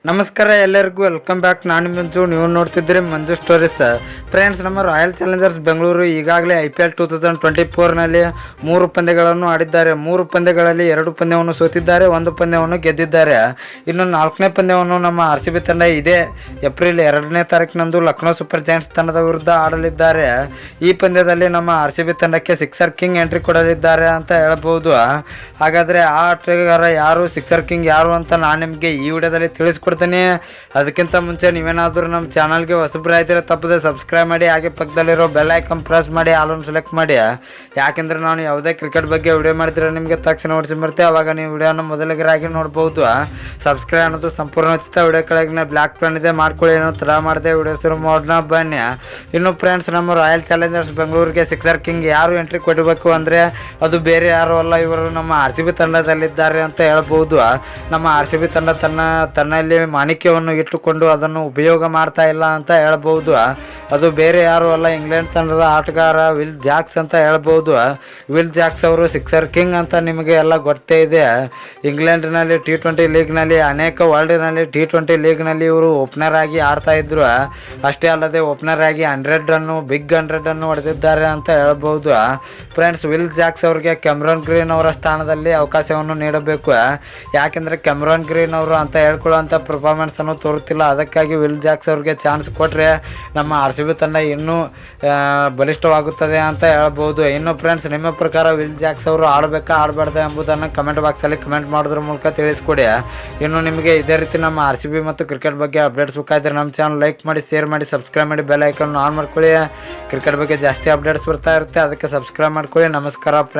ನಮಸ್ಕಾರ ಎಲ್ಲರಿಗೂ welcome back. ನಾನು ಮಂಜು, ನೀವು ನೋಡ್ತಿದ್ದೀರಿ ಮಂಜು ಸ್ಟೋರೀಸ್. ಫ್ರೆಂಡ್ಸ್, ನಮ್ಮ ರಾಯಲ್ ಚಾಲೆಂಜರ್ಸ್ ಬೆಂಗಳೂರು ಈಗಾಗಲೇ IPL 2024ನಲ್ಲಿ 3 ಪಂದ್ಯಗಳನ್ನು ಆಡಿದ್ದಾರೆ. 3 ಪಂದ್ಯಗಳಲ್ಲಿ 2 ಪಂದ್ಯವನ್ನು ಸೋತಿದ್ದಾರೆ, 1 ಪಂದ್ಯವನ್ನು ಗೆದ್ದಿದ್ದಾರೆ. ಇನ್ನು 4ನೇ ಪಂದ್ಯವನ್ನು ನಮ್ಮ RCB ತಂಡ ಇದೇ ಏಪ್ರಿಲ್ 2ನೇ ತಾರೀಕಿನಂದು ಲಕ್ನೋ ಸೂಪರ್ ಜೈಂಟ್ಸ್ ತಂಡದ ವಿರುದ್ಧ ಆಡಲಿದ್ದಾರೆ. ಈ ಪಂದ್ಯದಲ್ಲಿ ನಮ್ಮ RCB ತಂಡಕ್ಕೆ ಸಿಕ್ಸರ್ ಕಿಂಗ್ ಎಂಟ್ರಿ ಕೊಡಲಿದ್ದಾರೆ ಅಂತ ಹೇಳ್ಬೋದು. ಹಾಗಾದರೆ ಆ ಆಟಗಾರ ಯಾರು, ಸಿಕ್ಸರ್ ಕಿಂಗ್ ಯಾರು ಅಂತ ನಾನು ನಿಮಗೆ ಈ ವಿಡಿಯೋದಲ್ಲಿ ತಿಳಿಸ್ಕೊಡ್ತೀನಿ. ಅದಕ್ಕಿಂತ ಮುಂಚೆ ನೀವೇನಾದರೂ ನಮ್ಮ ಚಾನಲ್ಗೆ ಹೊಸಬ್ರಾಯ್ತಿರೋ ತಪ್ಪದೆ ಸಬ್ಸ್ಕ್ರೈಬ್ ಮಾಡಿ, ಹಾಗೆ ಪಕ್ಕದಲ್ಲಿರೋ ಬೆಲ್ ಐಕನ್ ಪ್ರೆಸ್ ಮಾಡಿ, ಆಲನ್ನು ಸೆಲೆಕ್ಟ್ ಮಾಡಿ. ಯಾಕೆಂದರೆ ನಾನು ಯಾವುದೇ ಕ್ರಿಕೆಟ್ ಬಗ್ಗೆ ವಿಡಿಯೋ ಮಾಡ್ತಿರೋ ನಿಮಗೆ ತಕ್ಷಣ ನೋಡಿಸಿ ಬರುತ್ತೆ, ಅವಾಗ ನೀವು ವಿಡಿಯೋನ ಮೊದಲಿಗರಾಗಿ ನೋಡ್ಬೋದು. ಸಬ್ಸ್ಕ್ರೈಬ್ ಅನ್ನೋದು ಸಂಪೂರ್ಣ ಉಚಿತ. ವಿಡಿಯೋ ಕೆಳಗಿನ ಬ್ಲ್ಯಾಕ್ ಪೆನ್ ಇದೆ, ಮಾಡ್ಕೊಳ್ಳಿ. ಏನೋ ಥರ ಮಾಡಿದೆ ವಿಡಿಯೋ ಶುರು ಮಾಡೋಣ ಬನ್ನಿ. ಇನ್ನು ಫ್ರೆಂಡ್ಸ್, ನಮ್ಮ ರಾಯಲ್ ಚಾಲೆಂಜರ್ಸ್ ಬೆಂಗಳೂರಿಗೆ ಸಿಕ್ಸರ್ ಕಿಂಗ್ ಯಾರು ಎಂಟ್ರಿ ಕೊಡಬೇಕು ಅಂದರೆ ಅದು ಬೇರೆ ಯಾರು ಅಲ್ಲ, ಇವರು ನಮ್ಮ RCB ತಂಡದಲ್ಲಿದ್ದಾರೆ ಅಂತ ಹೇಳ್ಬೋದು. ನಮ್ಮ RCB ತಂಡ ತನ್ನಲ್ಲಿ ಮಾಣಿಕ್ಯವನ್ನು ಇಟ್ಟುಕೊಂಡು ಅದನ್ನು ಉಪಯೋಗ ಮಾಡ್ತಾ ಇಲ್ಲ ಅಂತ ಹೇಳ್ಬೋದು. ಅದು ಬೇರೆ ಯಾರು ಅಲ್ಲ, ಇಂಗ್ಲೆಂಡ್ ತಂಡದ ಆಟಗಾರ ವಿಲ್ ಜಾಕ್ಸ್ ಅಂತ ಹೇಳ್ಬೋದು. ವಿಲ್ ಜಾಕ್ಸ್ ಅವರು ಸಿಕ್ಸರ್ ಕಿಂಗ್ ಅಂತ ನಿಮಗೆ ಎಲ್ಲ ಗೊತ್ತೇ ಇದೆ. ಇಂಗ್ಲೆಂಡ್ನಲ್ಲಿ T20 ಲೀಗ್ನಲ್ಲಿ, ಅನೇಕ ವರ್ಲ್ಡ್ನಲ್ಲಿ T20 ಲೀಗ್ನಲ್ಲಿ ಇವರು ಓಪನರ್ ಆಗಿ ಆಡ್ತಾ ಇದ್ರು. ಅಷ್ಟೇ ಅಲ್ಲದೆ ಓಪನರ್ ಆಗಿ 100 ರನ್ನು, ಬಿಗ್ 100 ರನ್ನು ಹೊಡೆದಿದ್ದಾರೆ ಅಂತ ಹೇಳ್ಬೋದು. ಫ್ರೆಂಡ್ಸ್, ವಿಲ್ ಜಾಕ್ಸ್ ಅವರಿಗೆ ಕ್ಯಾಮರನ್ ಗ್ರೀನ್ ಅವರ ಸ್ಥಾನದಲ್ಲಿ ಅವಕಾಶವನ್ನು ನೀಡಬೇಕು. ಯಾಕೆಂದರೆ ಕ್ಯಾಮರನ್ ಗ್ರೀನ್ ಅವರು ಅಂತ ಹೇಳ್ಕೊಳ್ಳೋಂಥ ಪರ್ಫಾರ್ಮೆನ್ಸನ್ನು ತೋರುತ್ತಿಲ್ಲ. ಅದಕ್ಕಾಗಿ ವಿಲ್ ಜಾಕ್ಸ್ ಅವ್ರಿಗೆ ಚಾನ್ಸ್ ಕೊಟ್ಟರೆ ನಮ್ಮ RCB ತಂಡ ಇನ್ನೂ ಬಲಿಷ್ಠವಾಗುತ್ತದೆ ಅಂತ ಹೇಳ್ಬೋದು. ಇನ್ನು ಫ್ರೆಂಡ್ಸ್, ನಿಮ್ಮ ಪ್ರಕಾರ ವಿಲ್ ಜಾಕ್ಸ್ ಅವರು ಆಡಬೇಕಾ ಆಡಬಾರ್ದು ಎಂಬುದನ್ನು ಕಮೆಂಟ್ ಬಾಕ್ಸಲ್ಲಿ ಕಮೆಂಟ್ ಮಾಡೋದ್ರ ಮೂಲಕ ತಿಳಿಸ್ಕೊಡಿ. ಇನ್ನು ನಿಮಗೆ ಇದೇ ರೀತಿ ನಮ್ಮ RCB ಮತ್ತು ಕ್ರಿಕೆಟ್ ಬಗ್ಗೆ ಅಪ್ಡೇಟ್ಸ್ ಬೇಕಾದರೆ ನಮ್ಮ ಚಾನಲ್ ಲೈಕ್ ಮಾಡಿ, ಶೇರ್ ಮಾಡಿ, ಸಬ್ಸ್ಕ್ರೈಬ್ ಮಾಡಿ, ಬೆಲ್ ಐಕನ್ ಆನ್ ಮಾಡ್ಕೊಳ್ಳಿ. ಕ್ರಿಕೆಟ್ ಬಗ್ಗೆ ಜಾಸ್ತಿ ಅಪ್ಡೇಟ್ಸ್ ಬರ್ತಾ ಇರುತ್ತೆ, ಅದಕ್ಕೆ ಸಬ್ಸ್ಕ್ರೈಬ್ ಮಾಡ್ಕೊಳ್ಳಿ. ನಮಸ್ಕಾರ ಫ್ರೆಂಡ್ಸ್.